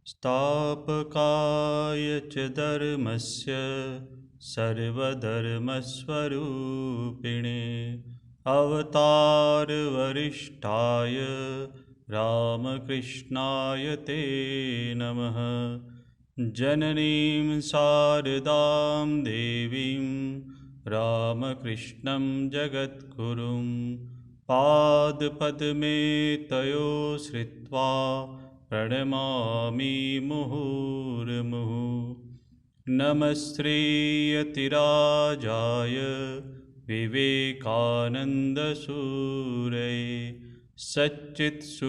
स्थापकाय च धर्मस्य सर्वधर्मस्वरूपिणे अवतारवरिष्ठाय रामकृष्णाय ते नमः। जननीं शारदां देवीं रामकृष्णं जगद्गुरुं पादपद्मे तयो श्रित्वा प्रणमामि मुहुर्मुहुः। नमस्तेऽतिराजाय विवेकानन्दसूरये सच्चित्सुखस्वरूपाय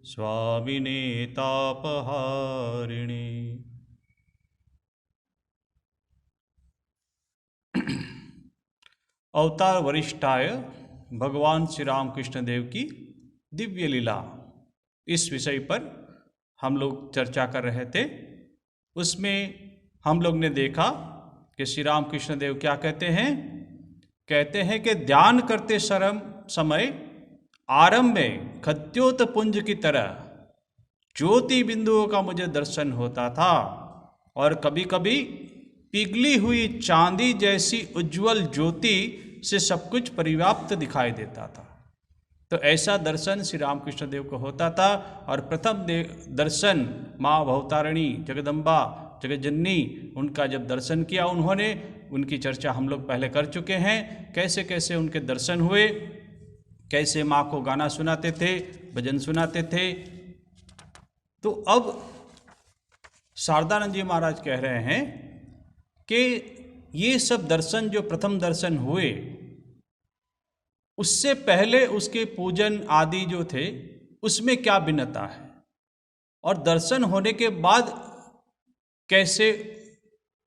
स्वामिने तापहारिणे। अवतार वरिष्ठाय भगवान श्री रामकृष्ण देव की दिव्य लीला, इस विषय पर हम लोग चर्चा कर रहे थे। उसमें हम लोग ने देखा कि श्री रामकृष्ण देव क्या कहते हैं कि ध्यान करते समय आरंभ में खद्योत पुंज की तरह ज्योति बिंदुओं का मुझे दर्शन होता था और कभी कभी पिघली हुई चांदी जैसी उज्जवल ज्योति से सब कुछ परिव्याप्त दिखाई देता था। तो ऐसा दर्शन श्री रामकृष्ण देव को होता था। और प्रथम दर्शन माँ भवतारिणी जगदम्बा जगज्जननी, उनका जब दर्शन किया उन्होंने, उनकी चर्चा हम लोग पहले कर चुके हैं। कैसे कैसे उनके दर्शन हुए, कैसे माँ को गाना सुनाते थे, भजन सुनाते थे। तो अब शारदानंद जी महाराज कह रहे हैं कि ये सब दर्शन जो प्रथम दर्शन हुए, उससे पहले उसके पूजन आदि जो थे उसमें क्या भिन्नता है, और दर्शन होने के बाद कैसे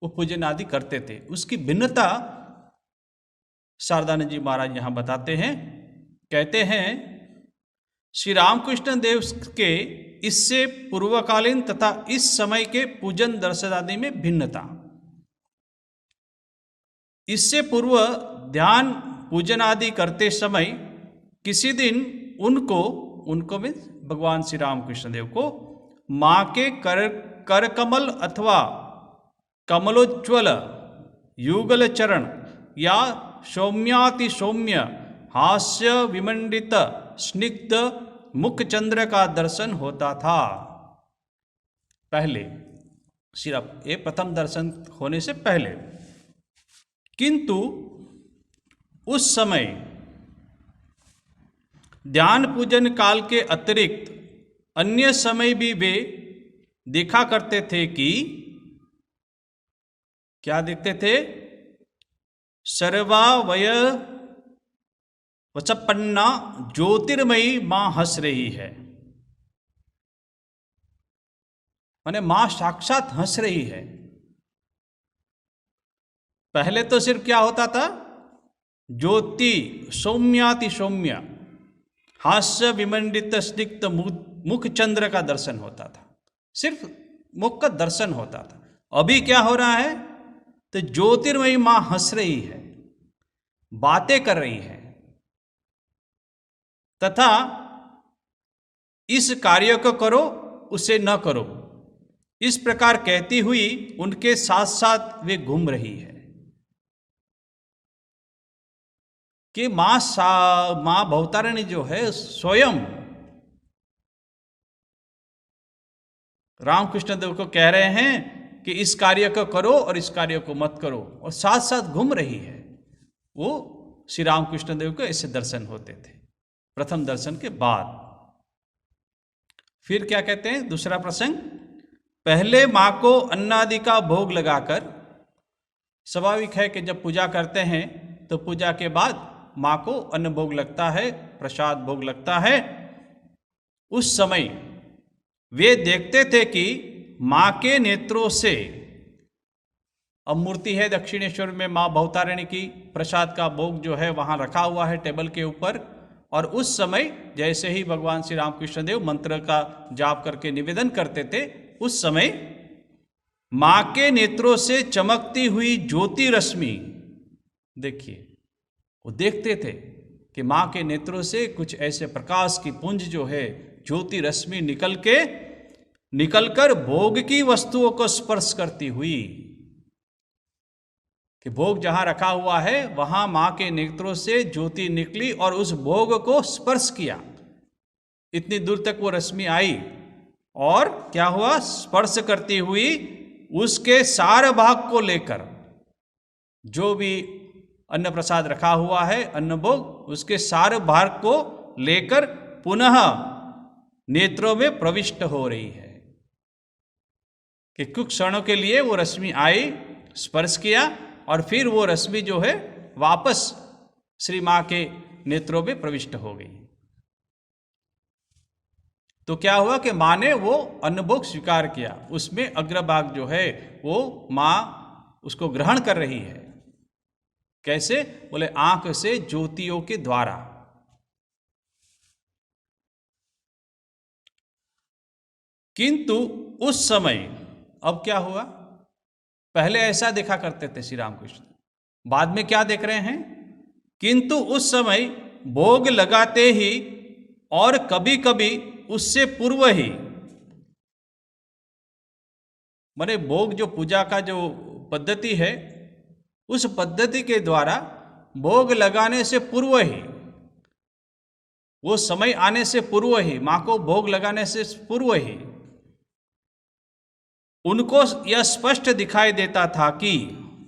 वो पूजन आदि करते थे, उसकी भिन्नता शारदानंद जी महाराज यहाँ बताते हैं। कहते हैं श्री रामकृष्ण देव के इससे पूर्वकालीन तथा इस समय के पूजन दर्शन आदि में भिन्नता। इससे पूर्व ध्यान पूजन आदि करते समय किसी दिन उनको में भगवान श्री रामकृष्ण देव को माँ के कर कमल अथवा कमलोज्वल युगल चरण या सौम्याति सौम्य हास्य विमंडित स्निग्ध मुख चंद्र का दर्शन होता था। पहले सिर्फ ये प्रथम दर्शन होने से पहले, किंतु उस समय ध्यान पूजन काल के अतिरिक्त अन्य समय भी वे देखा करते थे कि क्या देखते थे, सर्वावय वचपन्ना ज्योतिर्मयी मां हंस रही है। माने मां साक्षात हंस रही है। पहले तो सिर्फ क्या होता था, ज्योति सौम्याति सौम्य हास्य विमंडित स्निग्ध मुख चंद्र का दर्शन होता था, सिर्फ मुख का दर्शन होता था। अभी क्या हो रहा है, तो ज्योतिर्मयी मां हंस रही है, बातें कर रही है, तथा इस कार्य को करो उसे न करो, इस प्रकार कहती हुई उनके साथ साथ वे घूम रही है। कि मां भवतारिणी जो है स्वयं रामकृष्ण देव को कह रहे हैं कि इस कार्य को करो और इस कार्य को मत करो, और साथ साथ घूम रही है। वो श्री रामकृष्ण देव को ऐसे दर्शन होते थे प्रथम दर्शन के बाद। फिर क्या कहते हैं, दूसरा प्रसंग, पहले मां को अन्नादि का भोग लगाकर, स्वाभाविक है कि जब पूजा करते हैं तो पूजा के बाद मां को अन्न भोग लगता है, प्रसाद भोग लगता है। उस समय वे देखते थे कि मां के नेत्रों से, अब मूर्ति है दक्षिणेश्वर में मां भवतारिणी की, प्रसाद का भोग जो है वहां रखा हुआ है टेबल के ऊपर, और उस समय जैसे ही भगवान श्री रामकृष्ण देव मंत्र का जाप करके निवेदन करते थे, उस समय मां के नेत्रों से चमकती हुई ज्योति रश्मि, देखिए वो देखते थे कि मां के नेत्रों से कुछ ऐसे प्रकाश की पुंज जो है ज्योति रश्मि निकलकर भोग की वस्तुओं को स्पर्श करती हुई, कि भोग जहां रखा हुआ है वहां मां के नेत्रों से ज्योति निकली और उस भोग को स्पर्श किया। इतनी दूर तक वो रश्मि आई और क्या हुआ, स्पर्श करती हुई उसके सार भाग को लेकर, जो भी अन्न प्रसाद रखा हुआ है अन्न भोग, उसके सार भाग को लेकर पुनः नेत्रों में प्रविष्ट हो रही है। कि कुछ क्षणों के लिए वो रश्मि आई, स्पर्श किया और फिर वो रश्मि जो है वापस श्री मां के नेत्रों में प्रविष्ट हो गई। तो क्या हुआ कि मां ने वो अन्नभोग स्वीकार किया, उसमें अग्रभाग जो है वो मां उसको ग्रहण कर रही है। कैसे? बोले आंख से ज्योतियों के द्वारा। किंतु उस समय अब क्या हुआ, पहले ऐसा देखा करते थे श्री रामकृष्ण, बाद में क्या देख रहे हैं, किंतु उस समय भोग लगाते ही और कभी कभी उससे पूर्व ही, माने भोग जो पूजा का जो पद्धति है उस पद्धति के द्वारा भोग लगाने से पूर्व ही, वो समय आने से पूर्व ही, मां को भोग लगाने से पूर्व ही उनको यह स्पष्ट दिखाई देता था कि,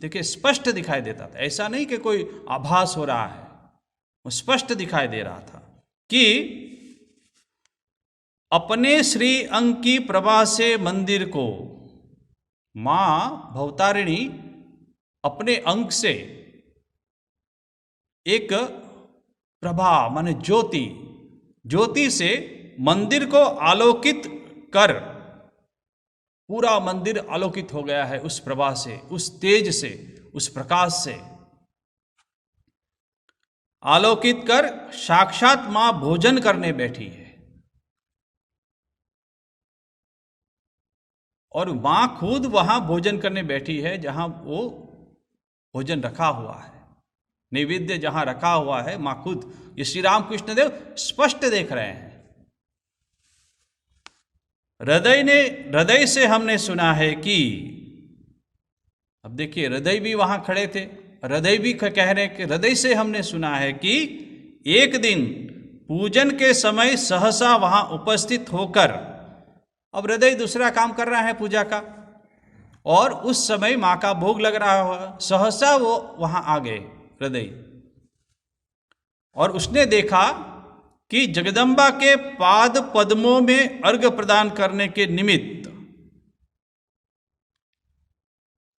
देखिए स्पष्ट दिखाई देता था, ऐसा नहीं कि कोई आभास हो रहा है, वो स्पष्ट दिखाई दे रहा था कि अपने श्री अंग की प्रभा से मंदिर को मां भवतारिणी अपने अंग से एक प्रभा माने ज्योति से मंदिर को आलोकित कर, पूरा मंदिर आलोकित हो गया है उस प्रभा से, उस तेज से, उस प्रकाश से आलोकित कर साक्षात मां भोजन करने बैठी है। और मां खुद वहां भोजन करने बैठी है जहां वो भोजन रखा हुआ है, नैवेद्य जहां रखा हुआ है, मां खुद, ये श्री रामकृष्ण देव स्पष्ट देख रहे हैं। हृदय से हमने सुना है कि, अब देखिए हृदय भी वहां खड़े थे, हृदय भी कह रहे कि हृदय से हमने सुना है कि एक दिन पूजन के समय सहसा वहां उपस्थित होकर, अब हृदय दूसरा काम कर रहा है पूजा का, और उस समय मां का भोग लग रहा हुआ, सहसा वो वहां आ गए हृदय, और उसने देखा कि जगदम्बा के पाद पद्मों में अर्घ्य प्रदान करने के निमित्त,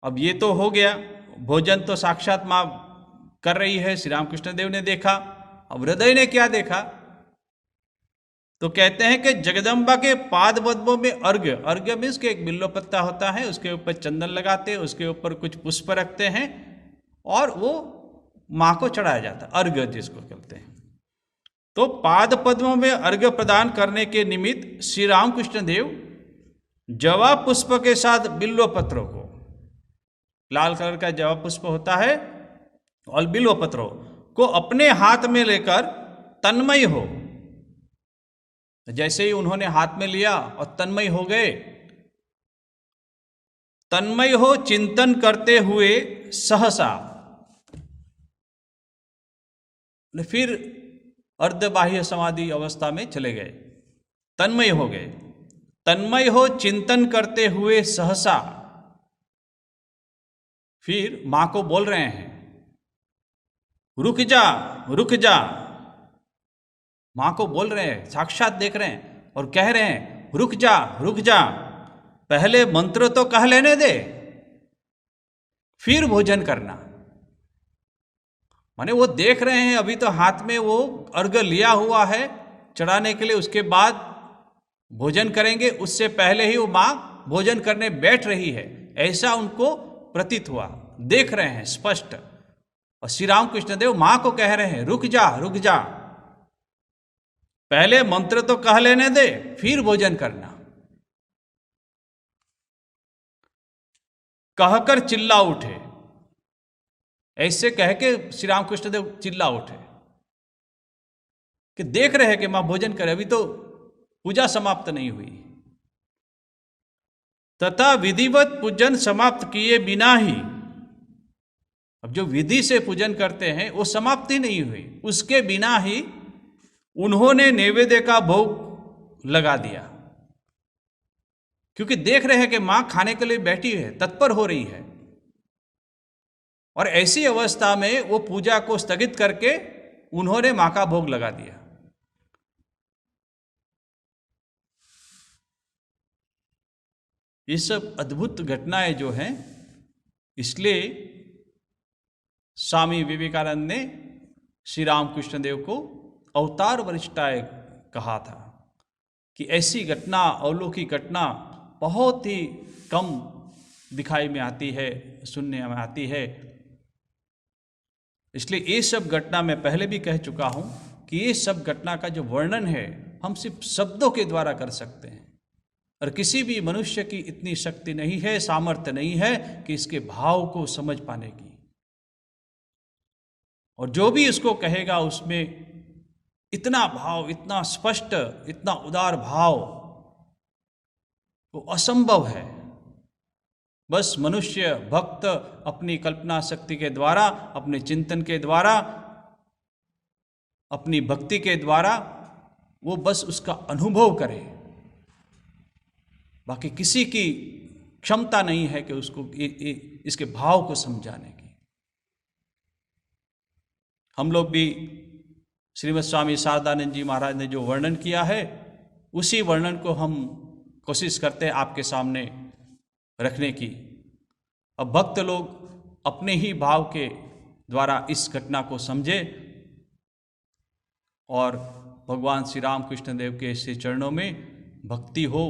अब ये तो हो गया, भोजन तो साक्षात मां कर रही है, श्री रामकृष्ण देव ने देखा। अब हृदय ने क्या देखा, तो कहते हैं कि जगदम्बा के पाद पद्मों में अर्घ्य मीन्स के एक बिल्व पत्ता होता है, उसके ऊपर चंदन लगाते हैं, उसके ऊपर कुछ पुष्प रखते हैं और वो मां को चढ़ाया जाता है, अर्घ्य जिसको कहते हैं। तो पाद पद्मों में अर्घ्य प्रदान करने के निमित्त श्री रामकृष्ण देव जवा पुष्प के साथ बिल्व पत्रों को, लाल कलर का जवा पुष्प होता है, और बिल्व पत्रों को अपने हाथ में लेकर तन्मय हो, जैसे ही उन्होंने हाथ में लिया और तन्मय हो गए, तन्मय हो चिंतन करते हुए सहसा, फिर अर्धबाह्य समाधि अवस्था में चले गए, तन्मय हो गए, तन्मय हो चिंतन करते हुए सहसा, फिर मां को बोल रहे हैं रुक जा रुक जा, मां को बोल रहे हैं, साक्षात देख रहे हैं और कह रहे हैं रुक जा, पहले मंत्र तो कह लेने दे, फिर भोजन करना। माने वो देख रहे हैं, अभी तो हाथ में वो अर्घ्य लिया हुआ है चढ़ाने के लिए, उसके बाद भोजन करेंगे, उससे पहले ही वो मां भोजन करने बैठ रही है, ऐसा उनको प्रतीत हुआ, देख रहे हैं स्पष्ट। और श्री रामकृष्ण देव मां को कह रहे हैं रुक जा, पहले मंत्र तो कह लेने दे, फिर भोजन करना। कहकर चिल्ला उठे, ऐसे कह के श्री रामकृष्ण देव चिल्ला उठे कि देख रहे हैं कि मां भोजन करे, अभी तो पूजा समाप्त नहीं हुई। तथा विधिवत पूजन समाप्त किए बिना ही, अब जो विधि से पूजन करते हैं वो समाप्त ही नहीं हुई, उसके बिना ही उन्होंने नैवेद्य का भोग लगा दिया, क्योंकि देख रहे हैं कि मां खाने के लिए बैठी है, तत्पर हो रही है, और ऐसी अवस्था में वो पूजा को स्थगित करके उन्होंने मां का भोग लगा दिया। ये सब अद्भुत घटनाएं जो हैं, इसलिए स्वामी विवेकानंद ने श्री रामकृष्ण देव को अवतार वरिष्ठाय कहा था कि ऐसी घटना, अलौकिक घटना बहुत ही कम दिखाई में आती है, सुनने में आती है। इसलिए ये सब घटना मैं पहले भी कह चुका हूं कि ये सब घटना का जो वर्णन है हम सिर्फ शब्दों के द्वारा कर सकते हैं, और किसी भी मनुष्य की इतनी शक्ति नहीं है, सामर्थ्य नहीं है कि इसके भाव को समझ पाने की। और जो भी इसको कहेगा उसमें इतना भाव, इतना स्पष्ट, इतना उदार भाव, वो असंभव है। बस मनुष्य भक्त अपनी कल्पना शक्ति के द्वारा, अपने चिंतन के द्वारा, अपनी भक्ति के द्वारा वो बस उसका अनुभव करे। बाकी किसी की क्षमता नहीं है कि उसको इसके भाव को समझाने की। हम लोग भी श्रीमद् स्वामी शारदानंद जी महाराज ने जो वर्णन किया है, उसी वर्णन को हम कोशिश करते हैं आपके सामने रखने की। अब भक्त लोग अपने ही भाव के द्वारा इस घटना को समझे और भगवान श्री रामकृष्ण देव के श्री चरणों में भक्ति हो।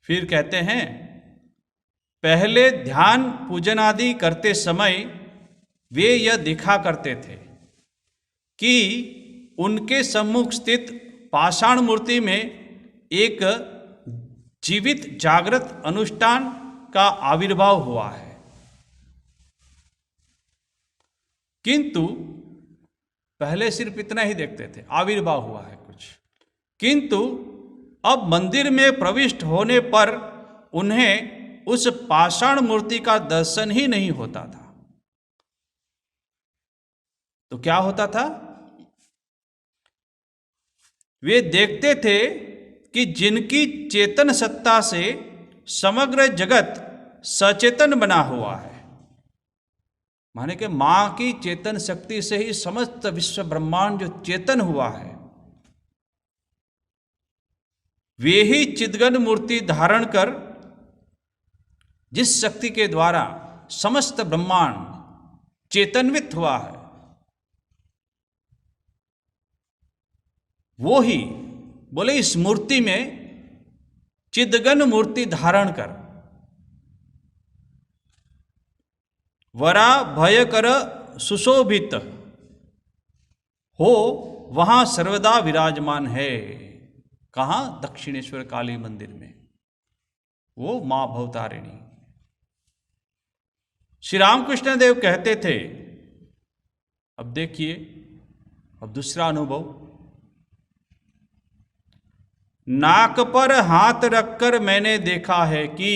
फिर कहते हैं, पहले ध्यान पूजन आदि करते समय वे यह दिखा करते थे कि उनके सम्मुख स्थित पाषाण मूर्ति में एक जीवित जागृत अनुष्ठान का आविर्भाव हुआ है, किंतु पहले सिर्फ इतना ही देखते थे, आविर्भाव हुआ है कुछ, किंतु अब मंदिर में प्रविष्ट होने पर उन्हें उस पाषाण मूर्ति का दर्शन ही नहीं होता था। तो क्या होता था? वे देखते थे कि जिनकी चेतन सत्ता से समग्र जगत सचेतन बना हुआ है, माने कि मां की चेतन शक्ति से ही समस्त विश्व ब्रह्मांड जो चेतन हुआ है, वे ही चिद्गन मूर्ति धारण कर जिस शक्ति के द्वारा समस्त ब्रह्मांड चेतनवित हुआ है, वो ही बोले इस मूर्ति में चिद्गन मूर्ति धारण कर वरा भयकर सुशोभित हो वहां सर्वदा विराजमान है। कहाँ? दक्षिणेश्वर काली मंदिर में, वो मां भवतारिणी। श्री रामकृष्ण देव कहते थे, अब देखिए, अब दूसरा अनुभव, नाक पर हाथ रखकर मैंने देखा है कि,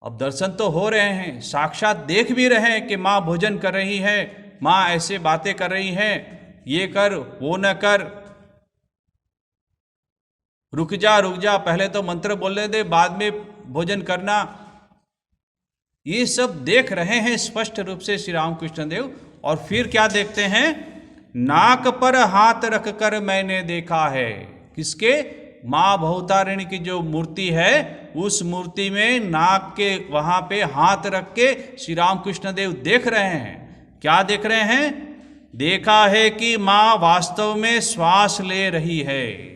अब दर्शन तो हो रहे हैं, साक्षात देख भी रहे हैं कि मां भोजन कर रही है, मां ऐसे बातें कर रही है, ये कर वो न कर, रुक जा, पहले तो मंत्र बोलने दे, बाद में भोजन करना, ये सब देख रहे हैं स्पष्ट रूप से श्री रामकृष्ण देव। और फिर क्या देखते हैं? नाक पर हाथ रखकर मैंने देखा है। किसके? मां भवतारिणी की जो मूर्ति है, उस मूर्ति में नाक के वहां पे हाथ रख के श्री रामकृष्ण देव देख रहे हैं। क्या देख रहे हैं? देखा है कि मां वास्तव में श्वास ले रही है।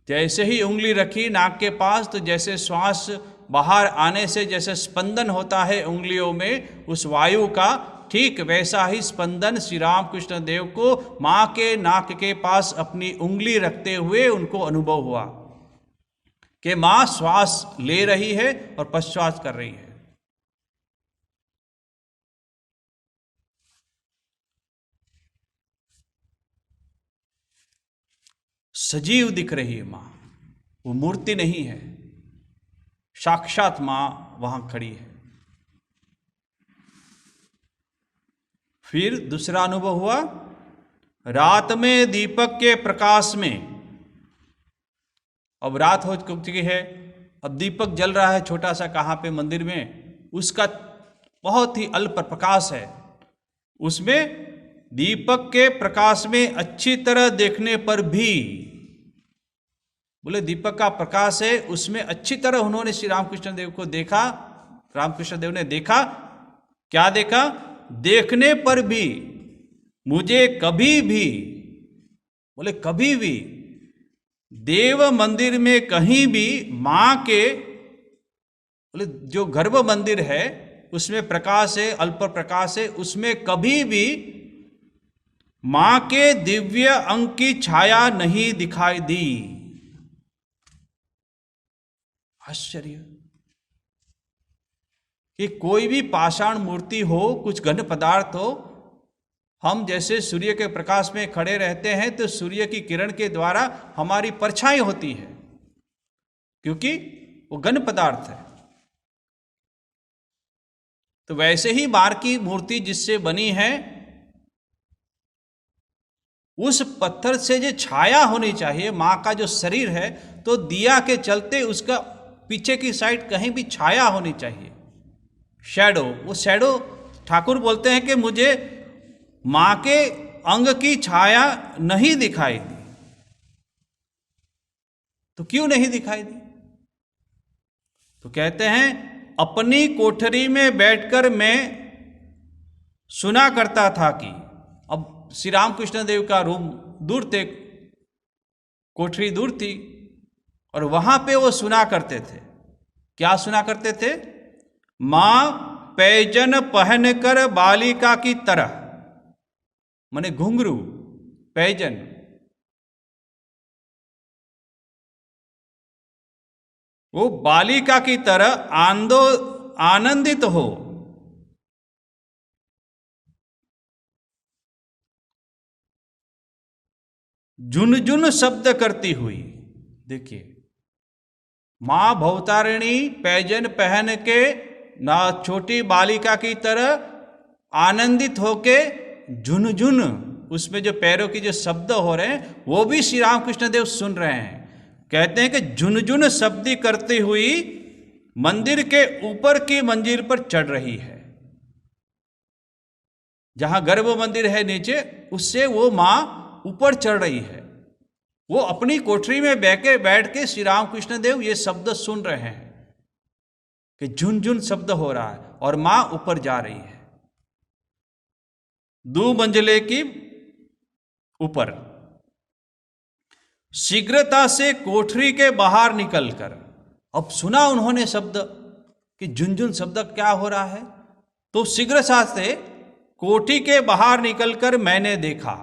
जैसे ही उंगली रखी नाक के पास, तो जैसे श्वास बाहर आने से जैसे स्पंदन होता है उंगलियों में उस वायु का, ठीक वैसा ही स्पंदन श्री रामकृष्ण देव को मां के नाक के पास अपनी उंगली रखते हुए उनको अनुभव हुआ कि मां श्वास ले रही है और प्रश्वास कर रही है। सजीव दिख रही है माँ, वो मूर्ति नहीं है, साक्षात माँ वहां खड़ी है। फिर दूसरा अनुभव हुआ, रात में दीपक के प्रकाश में। अब रात हो चुकी है, अब दीपक जल रहा है छोटा सा कहाँ पे, मंदिर में, उसका बहुत ही अल्प प्रकाश है। उसमें दीपक के प्रकाश में अच्छी तरह देखने पर भी, बोले दीपक का प्रकाश है, उसमें अच्छी तरह उन्होंने श्री रामकृष्ण देव को देखा। रामकृष्ण देव ने देखा, क्या देखा? देखने पर भी मुझे कभी भी, बोले कभी भी देव मंदिर में कहीं भी मां के, बोले जो गर्भ मंदिर है उसमें प्रकाश है, अल्प प्रकाश है, उसमें कभी भी मां के दिव्य अंग की छाया नहीं दिखाई दी। आश्चर्य कि कोई भी पाषाण मूर्ति हो, कुछ घन पदार्थ हो, हम जैसे सूर्य के प्रकाश में खड़े रहते हैं तो सूर्य की किरण के द्वारा हमारी परछाई होती है, क्योंकि वो घन पदार्थ है। तो वैसे ही मां की मूर्ति जिससे बनी है, उस पत्थर से जो छाया होनी चाहिए, मां का जो शरीर है, तो दिया के चलते उसका पीछे की साइड कहीं भी छाया होनी चाहिए, शैडो। वो शैडो ठाकुर बोलते हैं कि मुझे मां के अंग की छाया नहीं दिखाई दी। तो क्यों नहीं दिखाई दी? तो कहते हैं, अपनी कोठरी में बैठकर मैं सुना करता था कि, अब श्री रामकृष्ण देव का रूम दूर थे, कोठरी दूर थी, और वहां पे वो सुना करते थे। क्या सुना करते थे? मां पैजन पहनकर बालिका की तरह, माने घुंघरू, पैजन, वो बालिका की तरह आनंदित हो, झुनझुन शब्द करती हुई। देखिए, मां भवतारिणी पैजन पहन के ना छोटी बालिका की तरह आनंदित होके झुनझुन, उसमें जो पैरों की जो शब्द हो रहे हैं वो भी श्री रामकृष्ण देव सुन रहे हैं। कहते हैं कि झुनझुन शब्द करती हुई मंदिर के ऊपर की मंजिल पर चढ़ रही है। जहां गर्भ मंदिर है नीचे, उससे वो मां ऊपर चढ़ रही है। वो अपनी कोठरी में बैठ के श्री रामकृष्ण देव ये शब्द सुन रहे हैं कि झुनझुन शब्द हो रहा है और मां ऊपर जा रही है 2 मंजिले की ऊपर। शीघ्रता से कोठरी के बाहर निकलकर, अब सुना उन्होंने शब्द कि झुनझुन शब्द क्या हो रहा है, तो शीघ्रता से कोठी के बाहर निकलकर मैंने देखा,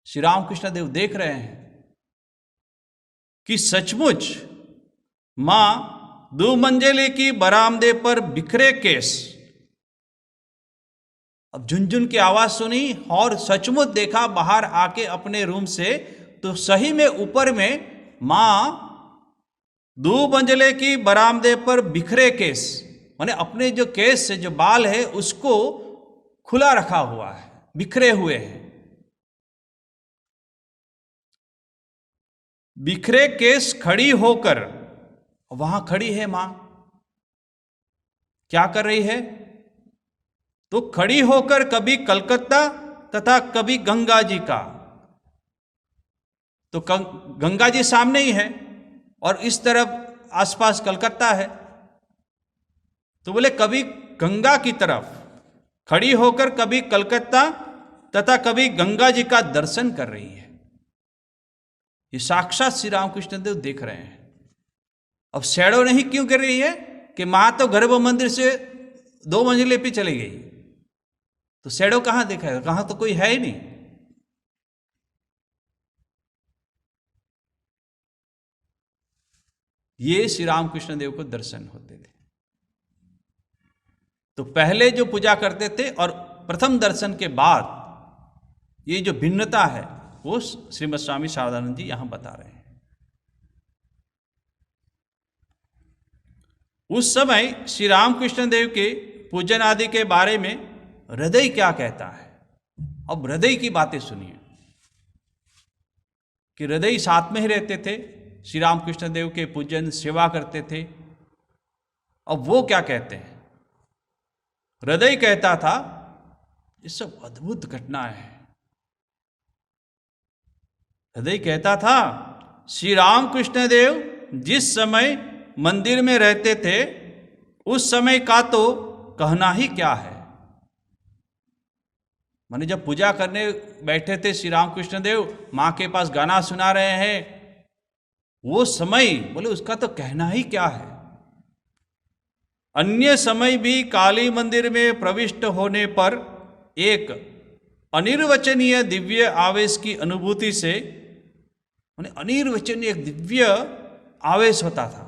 श्री रामकृष्ण देव देख रहे हैं कि सचमुच मां 2 मंजिले की बरामदे पर बिखरे केस। अब झुनझुन की आवाज सुनी और सचमुच देखा बाहर आके अपने रूम से, तो सही में ऊपर में मां 2 मंजिले की बरामदे पर बिखरे केस, माने अपने जो केस से जो बाल है उसको खुला रखा हुआ है, बिखरे हुए हैं। बिखरे केस खड़ी होकर, वहां खड़ी है मां, क्या कर रही है? तो खड़ी होकर कभी कलकत्ता तथा कभी गंगा जी का, तो गंगा जी सामने ही है और इस तरफ आसपास कलकत्ता है, तो बोले कभी गंगा की तरफ खड़ी होकर कभी कलकत्ता तथा कभी गंगा जी का दर्शन कर रही है। ये साक्षात श्री रामकृष्ण देव देख रहे हैं। अब शैडो नहीं क्यों कर रही है कि मां तो गर्भ मंदिर से 2 मंजिले पे चली गई, तो शैडो कहां दिखाएगा? कहां तो कोई है ही नहीं। ये श्री रामकृष्ण देव को दर्शन होते थे। तो पहले जो पूजा करते थे और प्रथम दर्शन के बाद ये जो भिन्नता है, वो श्रीमद स्वामी शारदानंद जी यहाँ बता रहे हैं। उस समय श्री रामकृष्ण देव के पूजन आदि के बारे में हृदय क्या कहता है। अब हृदय की बातें सुनिए कि हृदय साथ में ही रहते थे, श्री रामकृष्ण देव के पूजन सेवा करते थे। अब वो क्या कहते हैं। हृदय कहता था ये सब अद्भुत घटना है। हृदय कहता था श्री रामकृष्ण देव जिस समय मंदिर में रहते थे उस समय का तो कहना ही क्या है। माने जब पूजा करने बैठे थे श्री रामकृष्ण देव, माँ के पास गाना सुना रहे हैं, वो समय बोले उसका तो कहना ही क्या है। अन्य समय भी काली मंदिर में प्रविष्ट होने पर एक अनिर्वचनीय दिव्य आवेश की अनुभूति से, माने अनिर्वचनीय एक दिव्य आवेश होता था।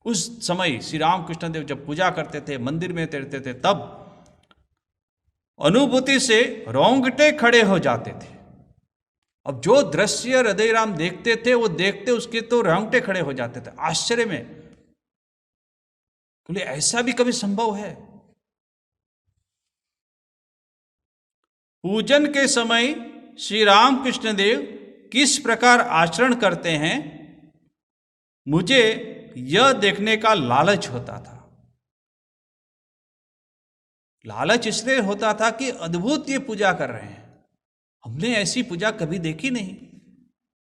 उस समय श्री रामकृष्ण देव जब पूजा करते थे, मंदिर में रहते थे, तब अनुभूति से रोंगटे खड़े हो जाते थे। अब जो दृश्य हृदय राम देखते थे वो देखते उसके तो रोंगटे खड़े हो जाते थे आश्चर्य में। बोले ऐसा भी कभी संभव है। पूजन के समय श्री रामकृष्ण देव किस प्रकार आचरण करते हैं, मुझे यह देखने का लालच होता था। लालच इसलिए होता था कि अद्भुत ये पूजा कर रहे हैं, हमने ऐसी पूजा कभी देखी नहीं।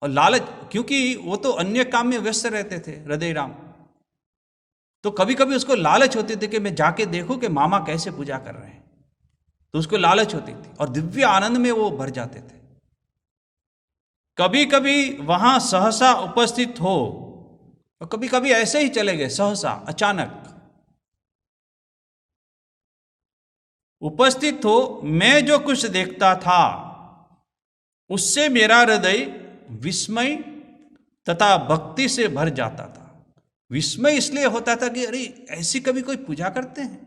और लालच क्योंकि वो तो अन्य काम में व्यस्त रहते थे हृदय राम, तो कभी कभी उसको लालच होती थी कि मैं जाके देखूं कि मामा कैसे पूजा कर रहे हैं, तो उसको लालच होती थी और दिव्य आनंद में वो भर जाते थे। कभी कभी वहां सहसा उपस्थित हो और कभी कभी ऐसे ही चले गए, सहसा अचानक उपस्थित हो। मैं जो कुछ देखता था उससे मेरा हृदय विस्मय तथा भक्ति से भर जाता था। विस्मय इसलिए होता था कि अरे ऐसी कभी कोई पूजा करते हैं,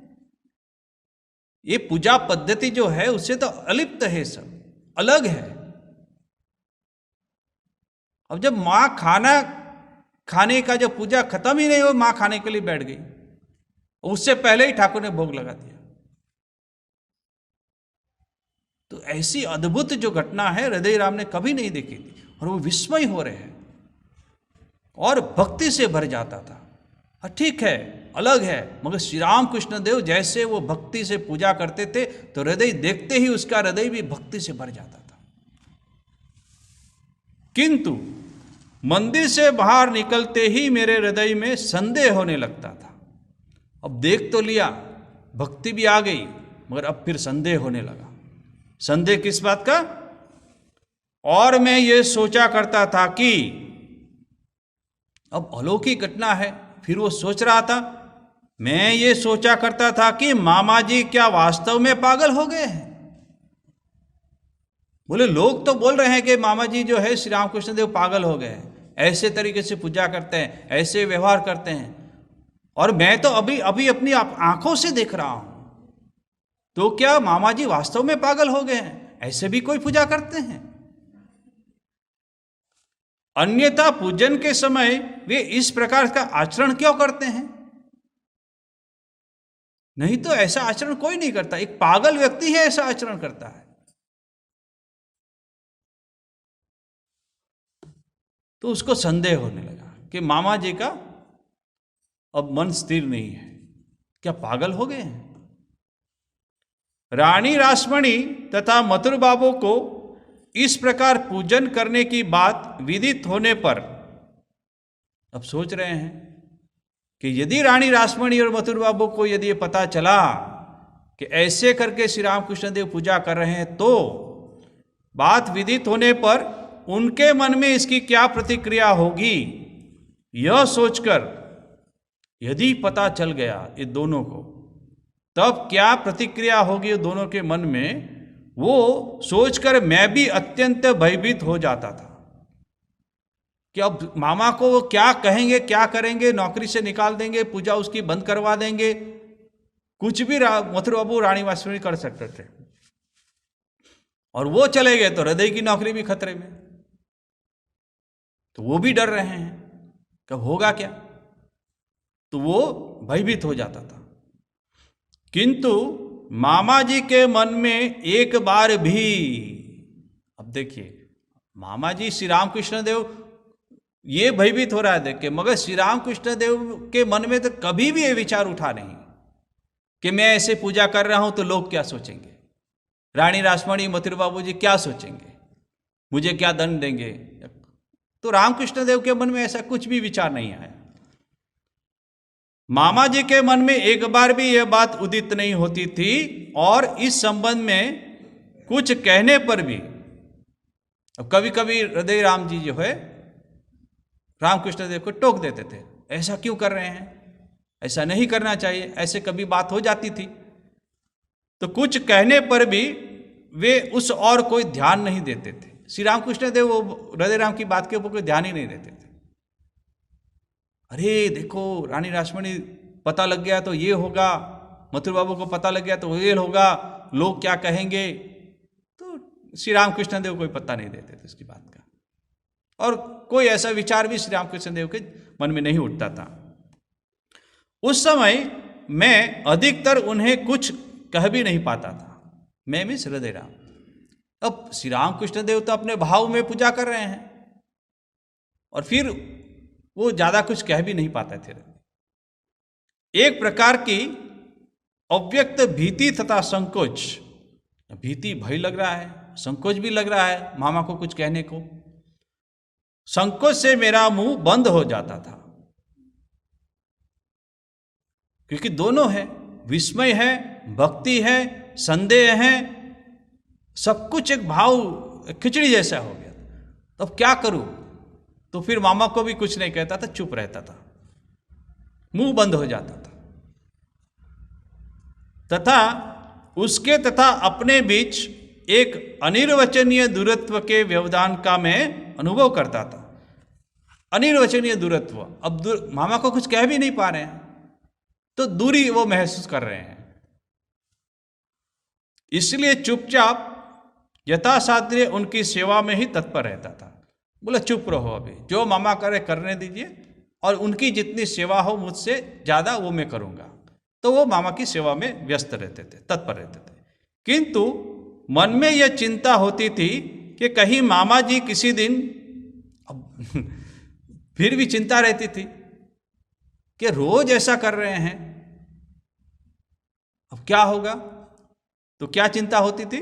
ये पूजा पद्धति जो है उससे तो अलिप्त है, सब अलग है। अब जब माँ खाना खाने का जब पूजा खत्म ही नहीं हो, माँ खाने के लिए बैठ गई, उससे पहले ही ठाकुर ने भोग लगा दिया। तो ऐसी अद्भुत जो घटना है हृदय राम ने कभी नहीं देखी थी और वो विस्मय हो रहे हैं और भक्ति से भर जाता था। ठीक है, अलग है, मगर श्री राम कृष्ण देव जैसे वो भक्ति से पूजा करते थे तो हृदय देखते ही उसका हृदय भी भक्ति से भर जाता था। किंतु मंदिर से बाहर निकलते ही मेरे हृदय में संदेह होने लगता था। अब देख तो लिया, भक्ति भी आ गई, मगर अब फिर संदेह होने लगा। संदेह किस बात का? और मैं ये सोचा करता था कि अब अलौकिक घटना है, फिर वो सोच रहा था, मैं ये सोचा करता था कि मामा जी क्या वास्तव में पागल हो गए हैं। बोले लोग तो बोल रहे हैं कि मामा जी जो है श्री रामकृष्ण देव पागल हो गए हैं, ऐसे तरीके से पूजा करते हैं, ऐसे व्यवहार करते हैं, और मैं तो अभी अभी अपनी आंखों से देख रहा हूं। तो क्या मामा जी वास्तव में पागल हो गए हैं? ऐसे भी कोई पूजा करते हैं? अन्यथा पूजन के समय वे इस प्रकार का आचरण क्यों करते हैं? नहीं तो ऐसा आचरण कोई नहीं करता, एक पागल व्यक्ति है ऐसा आचरण करता है। तो उसको संदेह होने लगा कि मामा जी का अब मन स्थिर नहीं है, क्या पागल हो गए हैं? रानी रासमणी तथा मथुर बाबू को इस प्रकार पूजन करने की बात विदित होने पर अब सोच रहे हैं कि यदि रानी रासमणी और मथुर बाबू को यदि ये पता चला कि ऐसे करके श्री रामकृष्ण देव पूजा कर रहे हैं, तो बात विदित होने पर उनके मन में इसकी क्या प्रतिक्रिया होगी, यह सोचकर यदि पता चल गया ये दोनों को, तब क्या प्रतिक्रिया होगी दोनों के मन में, वो सोचकर मैं भी अत्यंत भयभीत हो जाता था कि अब मामा को वो क्या कहेंगे, क्या करेंगे, नौकरी से निकाल देंगे, पूजा उसकी बंद करवा देंगे, कुछ भी मथुर बाबू रानी रासमणी कर सकते थे। और वो चले गए तो हृदय की नौकरी भी खतरे में। तो वो भी डर रहे हैं कब होगा क्या, तो वो भयभीत हो जाता था। किंतु मामा जी के मन में एक बार भी, अब देखिए मामा जी श्री रामकृष्ण देव ये भयभीत हो रहा है देख के, मगर श्री रामकृष्ण देव के मन में तो कभी भी ये विचार उठा नहीं कि मैं ऐसे पूजा कर रहा हूं तो लोग क्या सोचेंगे, रानी रासमणी मथुर बाबू जी क्या सोचेंगे, मुझे क्या दंड देंगे। तो रामकृष्ण देव के मन में ऐसा कुछ भी विचार नहीं आया। मामा जी के मन में एक बार भी यह बात उदित नहीं होती थी, और इस संबंध में कुछ कहने पर भी, अब कभी कभी हृदय राम जी जो है रामकृष्ण देव को टोक देते थे, ऐसा क्यों कर रहे हैं, ऐसा नहीं करना चाहिए, ऐसे कभी बात हो जाती थी। तो कुछ कहने पर भी वे उस और कोई ध्यान नहीं देते थे। श्री रामकृष्ण देव वो हृदय राम की बात के ऊपर कोई ध्यान ही नहीं देते थे। अरे देखो रानी रासमणी पता लग गया तो ये होगा, मथुर बाबू को पता लग गया तो ये होगा, लोग क्या कहेंगे। तो श्री रामकृष्ण देव कोई पता नहीं देते थे इसकी बात का, और कोई ऐसा विचार भी श्री रामकृष्ण देव के मन में नहीं उठता था। उस समय मैं अधिकतर उन्हें कुछ कह भी नहीं पाता था। मैं मिस हृदय राम। अब श्री रामकृष्ण देव तो अपने भाव में पूजा कर रहे हैं, और फिर वो ज्यादा कुछ कह भी नहीं पाते थे। एक प्रकार की अव्यक्त भीति तथा संकोच, भीति भय लग रहा है, संकोच भी लग रहा है मामा को कुछ कहने को। संकोच से मेरा मुंह बंद हो जाता था, क्योंकि दोनों है, विस्मय है, भक्ति है, संदेह है, सब कुछ एक भाव खिचड़ी जैसा हो गया। तो अब क्या करूं? तो फिर मामा को भी कुछ नहीं कहता था, चुप रहता था, मुंह बंद हो जाता था, तथा उसके तथा अपने बीच एक अनिर्वचनीय दूरत्व के व्यवधान का मैं अनुभव करता था। अनिर्वचनीय दूरत्व, अब मामा को कुछ कह भी नहीं पा रहे हैं तो दूरी वो महसूस कर रहे हैं। इसलिए चुपचाप यथासाध्य उनकी सेवा में ही तत्पर रहता था। बोला चुप रहो, अभी जो मामा करे करने दीजिए, और उनकी जितनी सेवा हो मुझसे ज़्यादा वो मैं करूँगा। तो वो मामा की सेवा में व्यस्त रहते थे, तत्पर रहते थे। किंतु मन में यह चिंता होती थी कि कहीं मामा जी किसी दिन, अब फिर भी चिंता रहती थी कि रोज ऐसा कर रहे हैं, अब क्या होगा। तो क्या चिंता होती थी?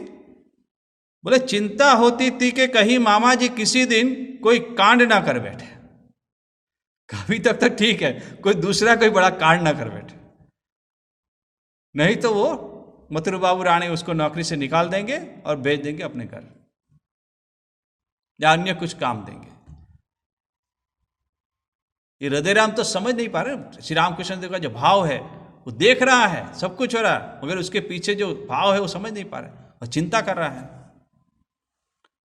बोले चिंता होती थी कि कहीं मामा जी किसी दिन कोई कांड ना कर बैठे। कभी तक तो ठीक है, कोई दूसरा कोई बड़ा कांड ना कर बैठे, नहीं तो वो मथुर बाबू रानी उसको नौकरी से निकाल देंगे और भेज देंगे अपने घर, या अन्य कुछ काम देंगे। ये हृदय राम तो समझ नहीं पा रहे। श्री रामकृष्ण देव का जो भाव है वो देख रहा है, सब कुछ हो रहा है, मगर उसके पीछे जो भाव है वो समझ नहीं पा रहे और चिंता कर रहा है।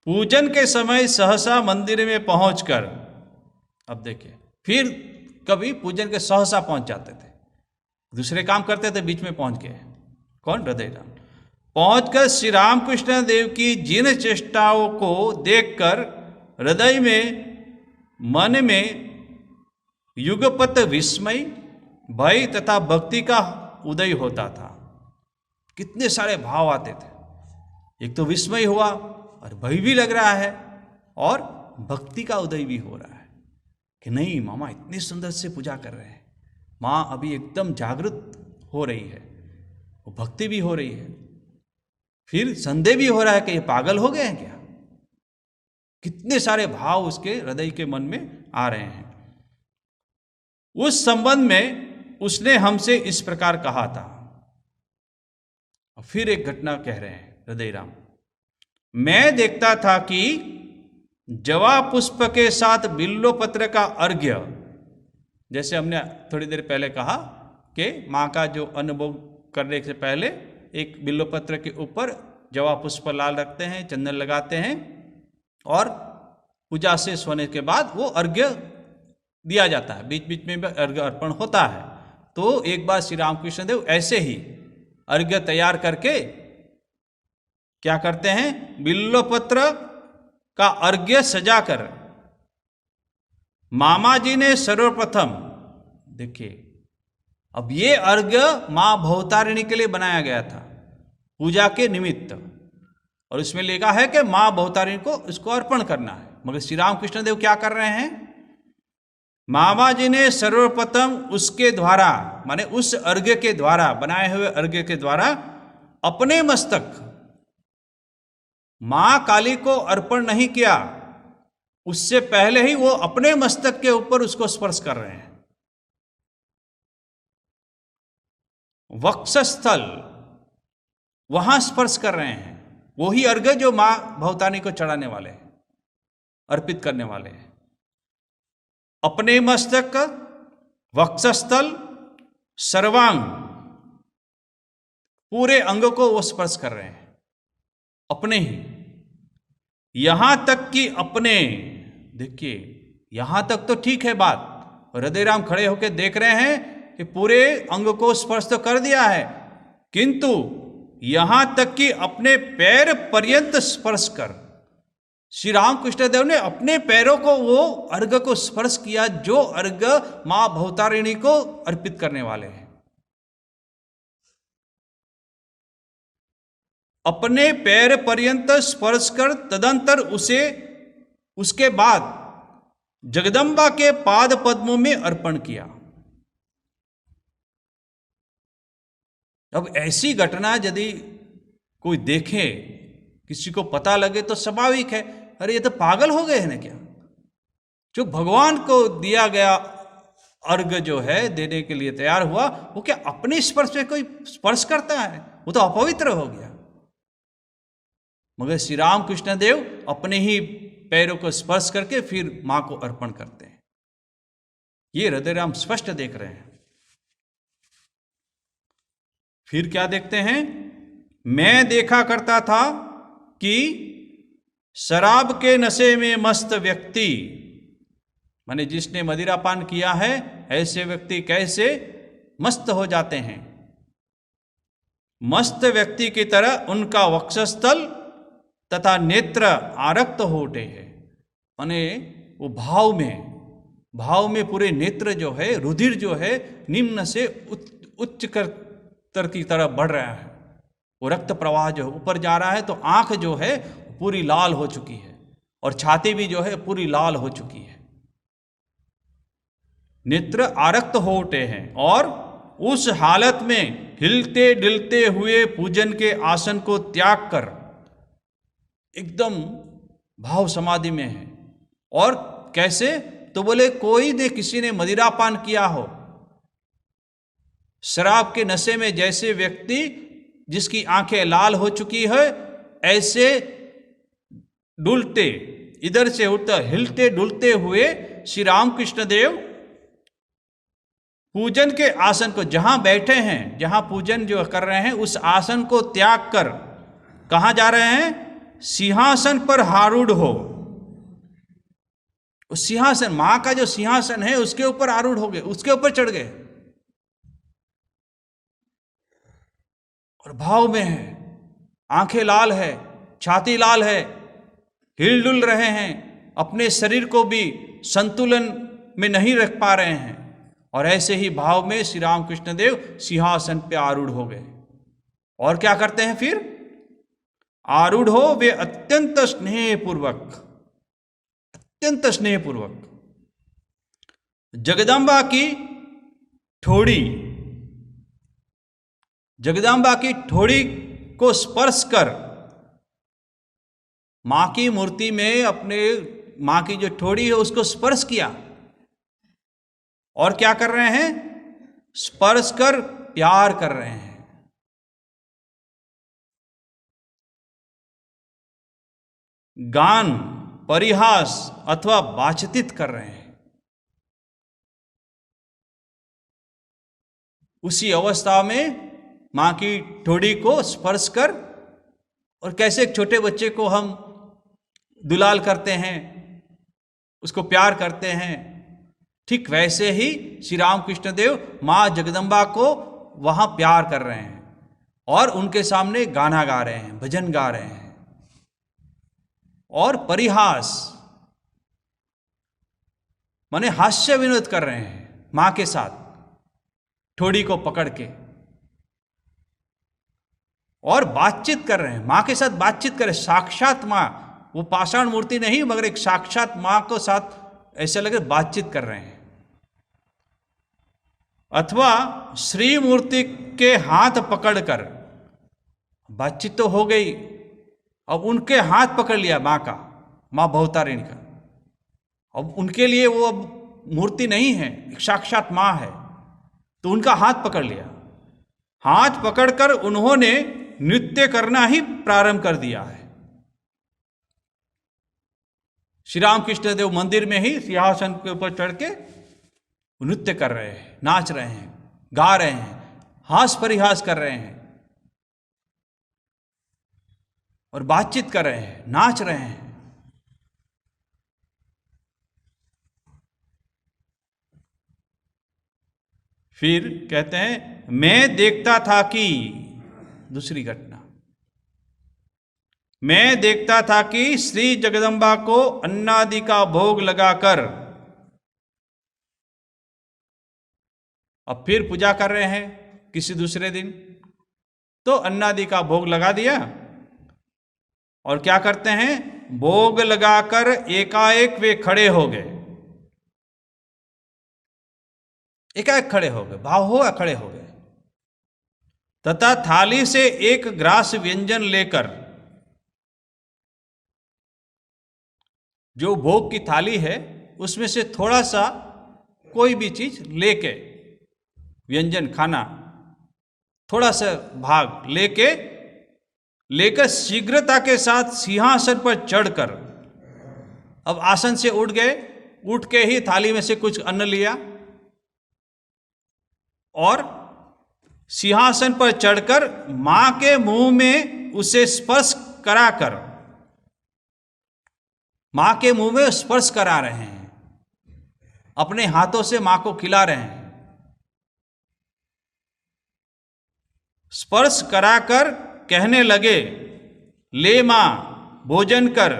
पूजन के समय सहसा मंदिर में पहुंचकर, अब देखिए फिर कभी पूजन के सहसा पहुंच जाते थे, दूसरे काम करते थे, बीच में पहुंच गए। कौन? हृदय राम। पहुंचकर श्री रामकृष्ण देव की जिन चेष्टाओं को देखकर हृदय में, मन में युगपत विस्मय, भय तथा भक्ति का उदय होता था। कितने सारे भाव आते थे, एक तो विस्मय हुआ और भय भी लग रहा है, और भक्ति का उदय भी हो रहा है कि नहीं मामा इतनी सुंदर से पूजा कर रहे हैं, माँ अभी एकदम जागृत हो रही है, वो भक्ति भी हो रही है। फिर संदेह भी हो रहा है कि ये पागल हो गए हैं क्या। कितने सारे भाव उसके हृदय के मन में आ रहे हैं। उस संबंध में उसने हमसे इस प्रकार कहा था। और फिर एक घटना कह रहे हैं हृदय राम। मैं देखता था कि जवा पुष्प के साथ बिल्व पत्र का अर्घ्य, जैसे हमने थोड़ी देर पहले कहा कि माँ का जो अनुभव करने से पहले एक बिल्व पत्र के ऊपर जवा पुष्प लाल रखते हैं, चंदन लगाते हैं, और पूजा से सोने के बाद वो अर्घ्य दिया जाता है, बीच बीच में भी अर्घ्य अर्पण होता है। तो एक बार श्री रामकृष्ण देव ऐसे ही अर्घ्य तैयार करके क्या करते हैं, बिल्वपत्र का अर्घ्य सजाकर मामा जी ने सर्वप्रथम, देखिए अब ये अर्घ्य मां भवतारिणी के लिए बनाया गया था, पूजा के निमित्त, और इसमें लिखा है कि मां भवतारिणी को इसको अर्पण करना है। मगर श्री राम कृष्ण देव क्या कर रहे हैं, मामा जी ने सर्वप्रथम उसके द्वारा, माने उस अर्घ्य के द्वारा, बनाए हुए अर्घ्य के द्वारा अपने मस्तक मां काली को अर्पण नहीं किया, उससे पहले ही वो अपने मस्तक के ऊपर उसको स्पर्श कर रहे हैं। वक्षस्थल, वहां स्पर्श कर रहे हैं, वही अर्घ्य जो मां भवतारिणी को चढ़ाने वाले हैं, अर्पित करने वाले हैं। अपने मस्तक, वक्षस्थल, सर्वांग, पूरे अंग को वो स्पर्श कर रहे हैं अपने ही। यहां तक कि अपने, देखिए यहां तक तो ठीक है बात, हृदय राम खड़े होकर देख रहे हैं कि पूरे अंग को स्पर्श तो कर दिया है, किंतु यहां तक कि अपने पैर पर्यंत स्पर्श कर श्री राम कृष्ण देव ने अपने पैरों को वो अर्घ्य को स्पर्श किया, जो अर्घ्य मां भवतारिणी को अर्पित करने वाले हैं। अपने पैर पर्यंत स्पर्श कर तदंतर उसे, उसके बाद जगदम्बा के पाद पद्मों में अर्पण किया। अब ऐसी घटना यदि कोई देखे, किसी को पता लगे तो स्वाभाविक है, अरे ये तो पागल हो गए हैं ना क्या, जो भगवान को दिया गया अर्घ्य जो है देने के लिए तैयार हुआ, वो क्या अपने स्पर्श पे कोई स्पर्श करता है, वो तो अपवित्र हो गया। मगर श्री राम कृष्ण देव अपने ही पैरों को स्पर्श करके फिर मां को अर्पण करते हैं। ये हृदय राम स्पष्ट देख रहे हैं। फिर क्या देखते हैं, मैं देखा करता था कि शराब के नशे में मस्त व्यक्ति, माने जिसने मदिरापान किया है, ऐसे व्यक्ति कैसे मस्त हो जाते हैं। मस्त व्यक्ति की तरह उनका वक्षस्थल तथा नेत्र आरक्त हो उठे हैं, माने वो भाव में पूरे नेत्र जो है, रुधिर जो है निम्न से उच्च कर की तरफ बढ़ रहा है, वो रक्त प्रवाह जो ऊपर जा रहा है, तो आंख जो है पूरी लाल हो चुकी है और छाती भी जो है पूरी लाल हो चुकी है, नेत्र आरक्त हो उठे हैं। और उस हालत में हिलते डुलते हुए पूजन के आसन को त्याग कर एकदम भाव समाधि में है। और कैसे, तो बोले कोई ने, किसी ने मदिरापान किया हो, शराब के नशे में जैसे व्यक्ति जिसकी आंखें लाल हो चुकी है, ऐसे डुलते, इधर से उधर हिलते डुलते हुए श्री रामकृष्ण देव पूजन के आसन को, जहां बैठे हैं, जहां पूजन जो कर रहे हैं, उस आसन को त्याग कर कहां जा रहे हैं, सिंहासन पर आरूढ़ हो। उस सिंहासन, मां का जो सिंहासन है उसके ऊपर आरूढ़ हो गए, उसके ऊपर चढ़ गए और भाव में है, आंखें लाल है, छाती लाल है, हिलडुल रहे हैं, अपने शरीर को भी संतुलन में नहीं रख पा रहे हैं, और ऐसे ही भाव में श्री रामकृष्ण देव सिंहासन पे आरूढ़ हो गए। और क्या करते हैं फिर, आरूढ़ हो वे अत्यंत स्नेहपूर्वक जगदम्बा की ठोड़ी को स्पर्श कर, मां की मूर्ति में अपने मां की जो ठोड़ी है उसको स्पर्श किया। और क्या कर रहे हैं, स्पर्श कर प्यार कर रहे हैं। गान, परिहास अथवा बातचीत कर रहे हैं। उसी अवस्था में मां की ठोड़ी को स्पर्श कर, और कैसे एक छोटे बच्चे को हम दुलाल करते हैं, उसको प्यार करते हैं, ठीक वैसे ही श्री रामकृष्ण देव मां जगदम्बा को वहां प्यार कर रहे हैं। और उनके सामने गाना गा रहे हैं, भजन गा रहे हैं, और परिहास माने हास्य विनोद कर रहे हैं मां के साथ, ठोड़ी को पकड़ के, और बातचीत कर रहे हैं मां के साथ, बातचीत कर रहे हैं। साक्षात मां, वो पाषाण मूर्ति नहीं मगर एक साक्षात मां को साथ ऐसे लगे बातचीत कर रहे हैं। अथवा श्री मूर्ति के हाथ पकड़कर, बातचीत तो हो गई, अब उनके हाथ पकड़ लिया मां का, मां भवतारिणी का। अब उनके लिए वो अब मूर्ति नहीं है, एक साक्षात मां है, तो उनका हाथ पकड़ लिया। हाथ पकड़कर उन्होंने नृत्य करना ही प्रारंभ कर दिया है। श्री रामकृष्ण देव मंदिर में ही सिंहासन के ऊपर चढ़ के नृत्य कर रहे हैं, नाच रहे हैं, गा रहे हैं, हास परिहास कर रहे हैं, और बातचीत कर रहे हैं, नाच रहे हैं। फिर कहते हैं मैं देखता था कि, दूसरी घटना, मैं देखता था कि श्री जगदम्बा को अन्नादि का भोग लगाकर, अब फिर पूजा कर रहे हैं किसी दूसरे दिन, तो अन्नादि का भोग लगा दिया, और क्या करते हैं, भोग लगाकर एकाएक वे खड़े हो गए, एकाएक खड़े हो गए, भाव हुआ खड़े हो गए, तथा थाली से एक ग्रास व्यंजन लेकर, जो भोग की थाली है उसमें से थोड़ा सा कोई भी चीज लेके, व्यंजन खाना थोड़ा सा भाग लेकर शीघ्रता के साथ सिंहासन पर चढ़कर, अब आसन से उठ गए, उठ के ही थाली में से कुछ अन्न लिया, और सिंहासन पर चढ़कर मां के मुंह में उसे स्पर्श कराकर, मां के मुंह में स्पर्श करा रहे हैं, अपने हाथों से मां को खिला रहे हैं। स्पर्श कराकर कहने लगे, ले मां भोजन कर,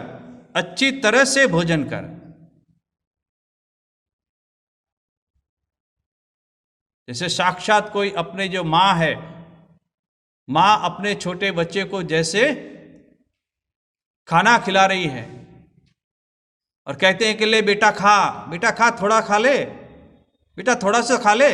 अच्छी तरह से भोजन कर। जैसे साक्षात कोई अपने जो मां है, मां अपने छोटे बच्चे को जैसे खाना खिला रही है, और कहते हैं कि ले बेटा खा, बेटा खा, थोड़ा खा ले, बेटा थोड़ा सा खा ले।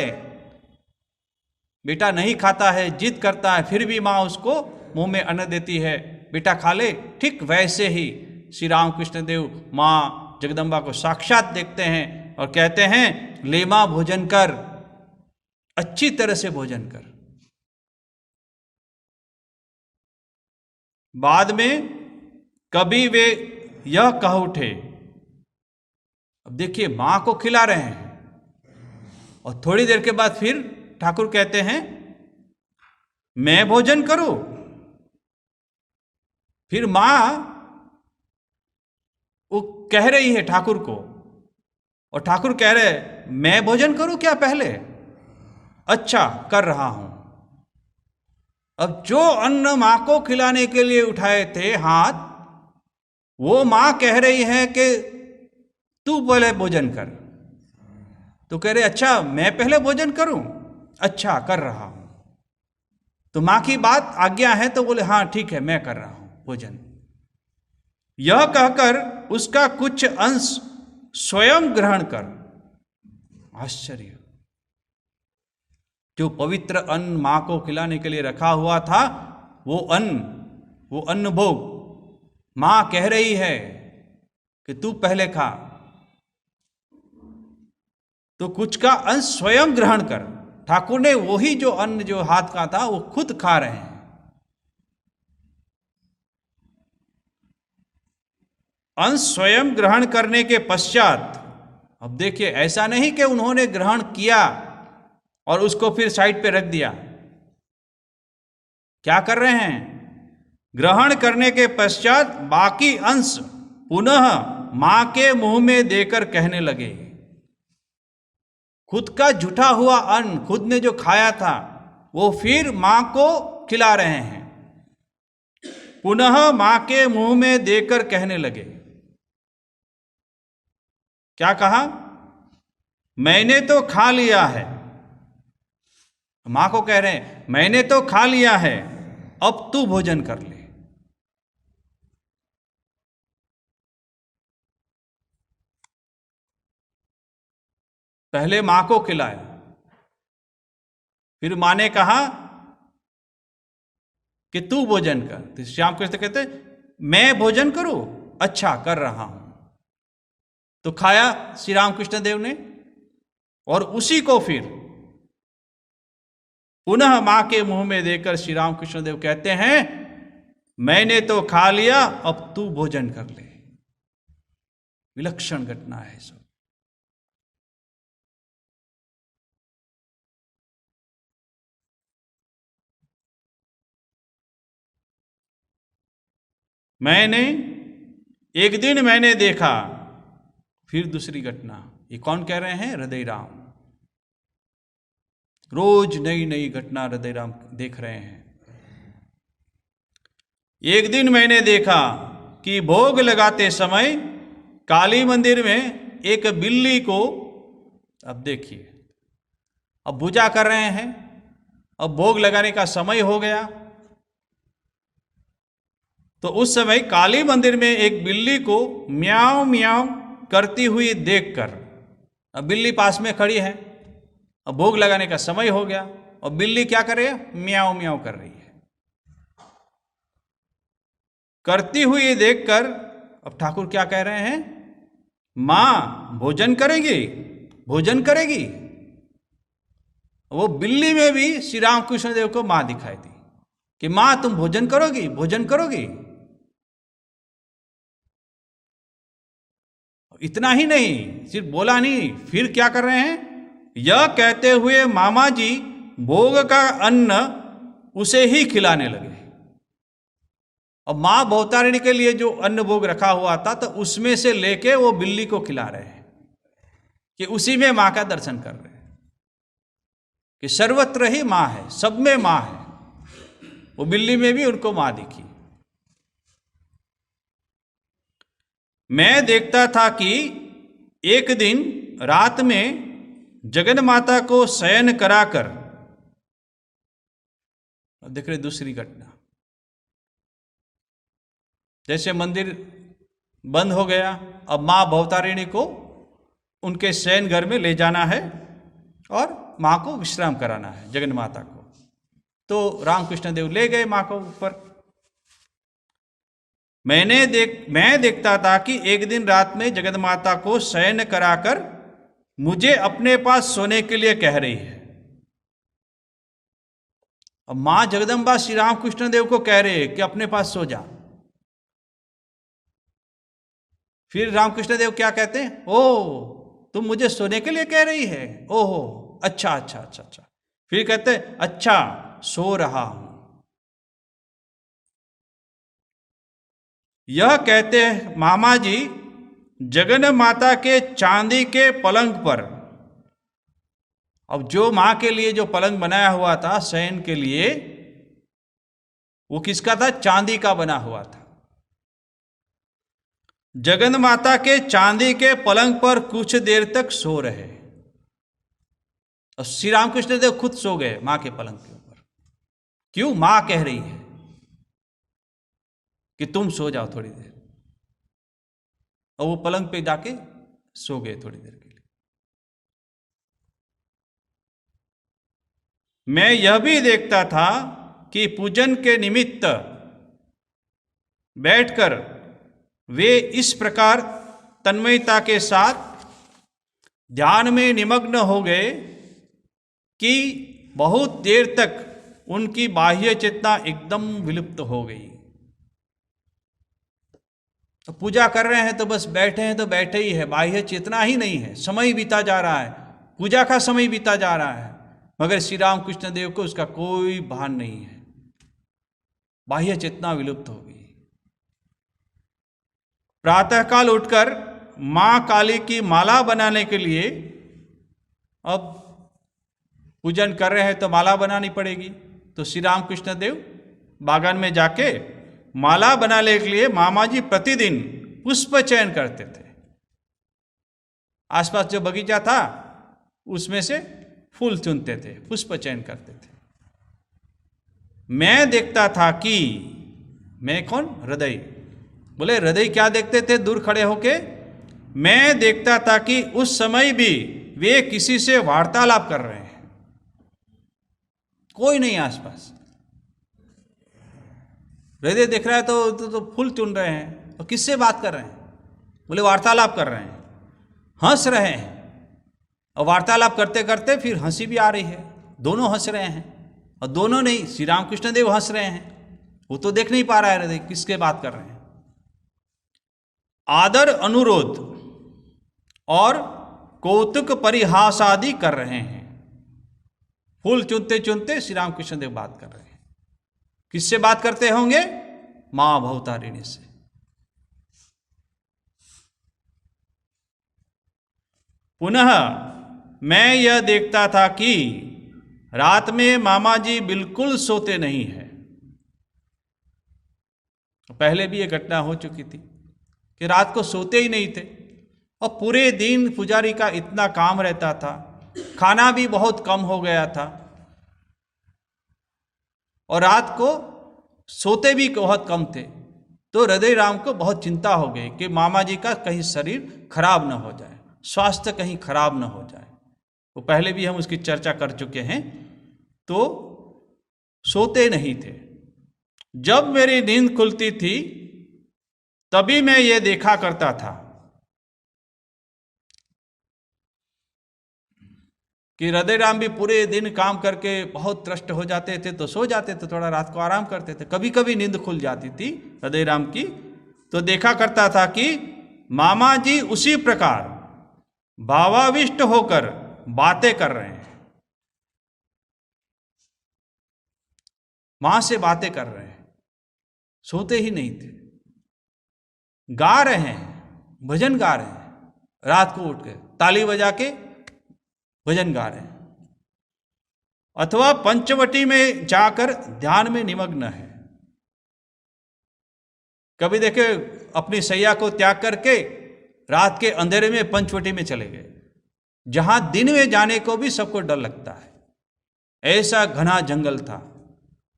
बेटा नहीं खाता है, जिद करता है, फिर भी माँ उसको मुंह में अन्न देती है, बेटा खा ले। ठीक वैसे ही श्री रामकृष्ण देव माँ जगदम्बा को साक्षात देखते हैं और कहते हैं, ले माँ भोजन कर, अच्छी तरह से भोजन कर। बाद में कभी वे यह कह उठे, अब देखिए मां को खिला रहे हैं, और थोड़ी देर के बाद फिर ठाकुर कहते हैं, मैं भोजन करूं। फिर मां वो कह रही है ठाकुर को, और ठाकुर कह रहे, मैं भोजन करूं क्या पहले? अच्छा, कर रहा हूं। अब जो अन्न मां को खिलाने के लिए उठाए थे हाथ, वो मां कह रही है कि तू पहले भोजन कर। तो कह रहे, अच्छा मैं पहले भोजन करूं? अच्छा, कर रहा हूं। तो मां की बात आज्ञा है, तो बोले हाँ ठीक है, मैं कर रहा हूं भोजन। यह कहकर उसका कुछ अंश स्वयं ग्रहण कर। आश्चर्य, जो पवित्र अन्न मां को खिलाने के लिए रखा हुआ था, वो अन्न भोग मां कह रही है कि तू पहले खा, तो कुछ का अंश स्वयं ग्रहण कर। ठाकुर ने वही जो अन्न जो हाथ का था वो खुद खा रहे हैं। अंश स्वयं ग्रहण करने के पश्चात, अब देखिए ऐसा नहीं कि उन्होंने ग्रहण किया और उसको फिर साइड पे रख दिया। क्या कर रहे हैं? ग्रहण करने के पश्चात बाकी अंश पुनः मां के मुंह में देकर कहने लगे। खुद का जुटा हुआ अन्न, खुद ने जो खाया था, वो फिर मां को खिला रहे हैं। पुनः मां के मुंह में देकर कहने लगे, क्या कहा? मैंने तो खा लिया है। मां को कह रहे हैं मैंने तो खा लिया है, अब तू भोजन कर ले। पहले मां को खिलाया, फिर मां ने कहा कि तू भोजन कर। तो श्री रामकृष्ण कहते मैं भोजन करूं? अच्छा, कर रहा हूं। तो खाया श्री रामकृष्ण देव ने, और उसी को फिर पुनः मां के मुंह में देकर श्री रामकृष्ण देव कहते हैं मैंने तो खा लिया, अब तू भोजन कर ले। विलक्षण घटना है सब। एक दिन मैंने देखा, फिर दूसरी घटना। ये कौन कह रहे हैं? हृदय राम। रोज नई नई घटना हृदय राम देख रहे हैं। एक दिन मैंने देखा कि भोग लगाते समय काली मंदिर में एक बिल्ली को, अब देखिए, अब पूजा कर रहे हैं, अब भोग लगाने का समय हो गया, तो उस समय काली मंदिर में एक बिल्ली को म्याऊं म्याऊं करती हुई देखकर, अब बिल्ली पास में खड़ी है, अब भोग लगाने का समय हो गया, और बिल्ली क्या कर रही है? म्याऊं म्याऊं कर रही है। करती हुई देखकर अब ठाकुर क्या कह रहे हैं? मां भोजन करेगी, भोजन करेगी। वो बिल्ली में भी श्री रामकृष्ण देव को मां दिखाई दी कि मां तुम भोजन करोगी, भोजन करोगी। इतना ही नहीं, सिर्फ बोला नहीं, फिर क्या कर रहे हैं? यह कहते हुए मामा जी भोग का अन्न उसे ही खिलाने लगे। अब मां भवतारिणी के लिए जो अन्न भोग रखा हुआ था, तो उसमें से लेके वो बिल्ली को खिला रहे हैं कि उसी में मां का दर्शन कर रहे हैं कि सर्वत्र ही मां है, सब में मां है। वो बिल्ली में भी उनको मां दिखी। मैं देखता था कि एक दिन रात में जगन माता को शयन कराकर, देख रहे दूसरी घटना, जैसे मंदिर बंद हो गया, अब मां भवतारिणी को उनके शयन घर में ले जाना है और मां को विश्राम कराना है, जगन माता को। तो रामकृष्ण देव ले गए मां को ऊपर। मैं देखता था कि एक दिन रात में जगन माता को शयन कराकर मुझे अपने पास सोने के लिए कह रही है। अब मां जगदम्बा श्री रामकृष्ण देव को कह रहे हैं कि अपने पास सो जा। फिर रामकृष्ण देव क्या कहते हैं? ओ, तुम मुझे सोने के लिए कह रही है? ओहो, अच्छा अच्छा अच्छा अच्छा। फिर कहते हैं अच्छा, सो रहा हूं। यह कहते हैं मामा जी जगन माता के चांदी के पलंग पर, अब जो मां के लिए जो पलंग बनाया हुआ था शयन के लिए, वो किसका था? चांदी का बना हुआ था। जगन माता के चांदी के पलंग पर कुछ देर तक सो रहे, और श्री रामकृष्ण देव खुद सो गए मां के पलंग के ऊपर। क्यों? मां कह रही है कि तुम सो जाओ थोड़ी देर, और वो पलंग पे जाके सो गए थोड़ी देर के लिए। मैं यह भी देखता था कि पूजन के निमित्त बैठकर वे इस प्रकार तन्मयता के साथ ध्यान में निमग्न हो गए कि बहुत देर तक उनकी बाह्य चेतना एकदम विलुप्त हो गई। तो पूजा कर रहे हैं तो बस बैठे हैं तो बैठे ही है, बाह्य चेतना ही नहीं है। समय बीता जा रहा है, पूजा का समय बीता जा रहा है, मगर श्री रामकृष्ण देव को उसका कोई भान नहीं है। बाह्य चेतना विलुप्त हो गई। प्रातःकाल उठकर मां काली की माला बनाने के लिए, अब पूजन कर रहे हैं तो माला बनानी पड़ेगी, तो श्री रामकृष्ण देव बागान में जाके माला बनाने के लिए मामा जी प्रतिदिन पुष्प चयन करते थे। आसपास जो बगीचा था उसमें से फूल चुनते थे, पुष्प चयन करते थे। मैं देखता था कि, मैं कौन? हृदय। बोले हृदय क्या देखते थे दूर खड़े होके? मैं देखता था कि उस समय भी वे किसी से वार्तालाप कर रहे हैं, कोई नहीं आसपास। हृदय देख रहा है तो फूल चुन रहे हैं, और किससे बात कर रहे हैं? बोले वार्तालाप कर रहे हैं, हंस रहे हैं। और वार्तालाप करते करते फिर हंसी भी आ रही है, दोनों हंस रहे हैं। और दोनों नहीं, श्री रामकृष्ण देव हंस रहे हैं, वो तो देख नहीं पा रहा है हृदय किसके बात कर रहे हैं। आदर अनुरोध और कौतुक परिहास आदि कर रहे हैं। फूल चुनते चुनते श्री रामकृष्ण देव बात कर रहे हैं। किससे बात करते होंगे? मां भवतारिणी से। पुनः मैं यह देखता था कि रात में मामा जी बिल्कुल सोते नहीं है। पहले भी यह घटना हो चुकी थी कि रात को सोते ही नहीं थे, और पूरे दिन पुजारी का इतना काम रहता था, खाना भी बहुत कम हो गया था, और रात को सोते भी बहुत कम थे। तो हृदय राम को बहुत चिंता हो गई कि मामा जी का कहीं शरीर खराब न हो जाए, स्वास्थ्य कहीं खराब न हो जाए। वो पहले भी हम उसकी चर्चा कर चुके हैं। तो सोते नहीं थे। जब मेरी नींद खुलती थी तभी मैं ये देखा करता था कि हृदय राम भी पूरे दिन काम करके बहुत त्रस्त हो जाते थे, तो सो जाते थे, थोड़ा रात को आराम करते थे। कभी कभी नींद खुल जाती थी हृदय राम की, तो देखा करता था कि मामा जी उसी प्रकार भावाविष्ट होकर बातें कर रहे हैं, मां से बातें कर रहे हैं, सोते ही नहीं थे। गा रहे हैं, भजन गा रहे हैं, रात को उठ के ताली बजा के भजन गा रहे हैं, अथवा पंचवटी में जाकर ध्यान में निमग्न है। कभी देखे अपनी सैया को त्याग करके रात के अंधेरे में पंचवटी में चले गए, जहां दिन में जाने को भी सबको डर लगता है, ऐसा घना जंगल था।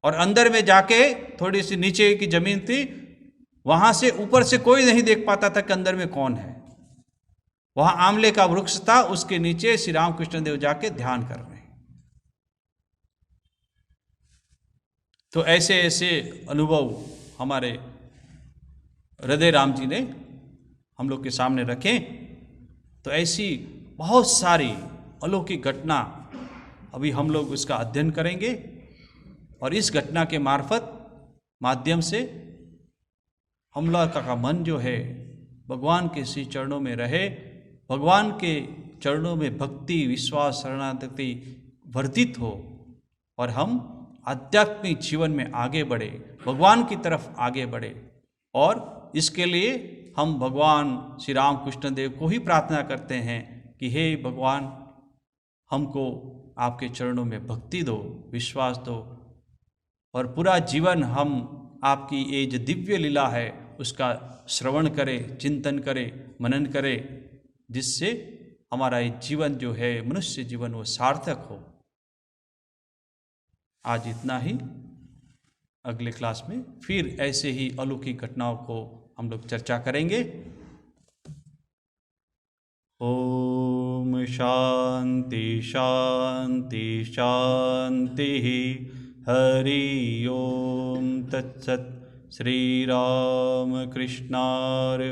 और अंदर में जाके थोड़ी सी नीचे की जमीन थी, वहां से ऊपर से कोई नहीं देख पाता था कि अंदर में कौन है। वहां आंवले का वृक्ष था, उसके नीचे श्री रामकृष्ण देव जाके ध्यान कर रहे हैं। तो ऐसे ऐसे अनुभव हमारे हृदय राम जी ने हम लोग के सामने रखे। तो ऐसी बहुत सारी अलौकिक घटना अभी हम लोग उसका अध्ययन करेंगे, और इस घटना के माध्यम से हम लोग का मन जो है भगवान के श्री चरणों में रहे, भगवान के चरणों में भक्ति, विश्वास, शरणागति वर्धित हो, और हम आध्यात्मिक जीवन में आगे बढ़े, भगवान की तरफ आगे बढ़े। और इसके लिए हम भगवान श्री रामकृष्ण देव को ही प्रार्थना करते हैं कि हे भगवान, हमको आपके चरणों में भक्ति दो, विश्वास दो, और पूरा जीवन हम आपकी ये जो दिव्य लीला है उसका श्रवण करें, चिंतन करें, मनन करें, जिससे हमारा ये जीवन जो है मनुष्य जीवन वो सार्थक हो। आज इतना ही। अगले क्लास में फिर ऐसे ही अलौकिक घटनाओं को हम लोग चर्चा करेंगे। ओम शांति शांति शांति। हरि ओम तत्सत्। श्री राम कृष्णार्पणमस्तु।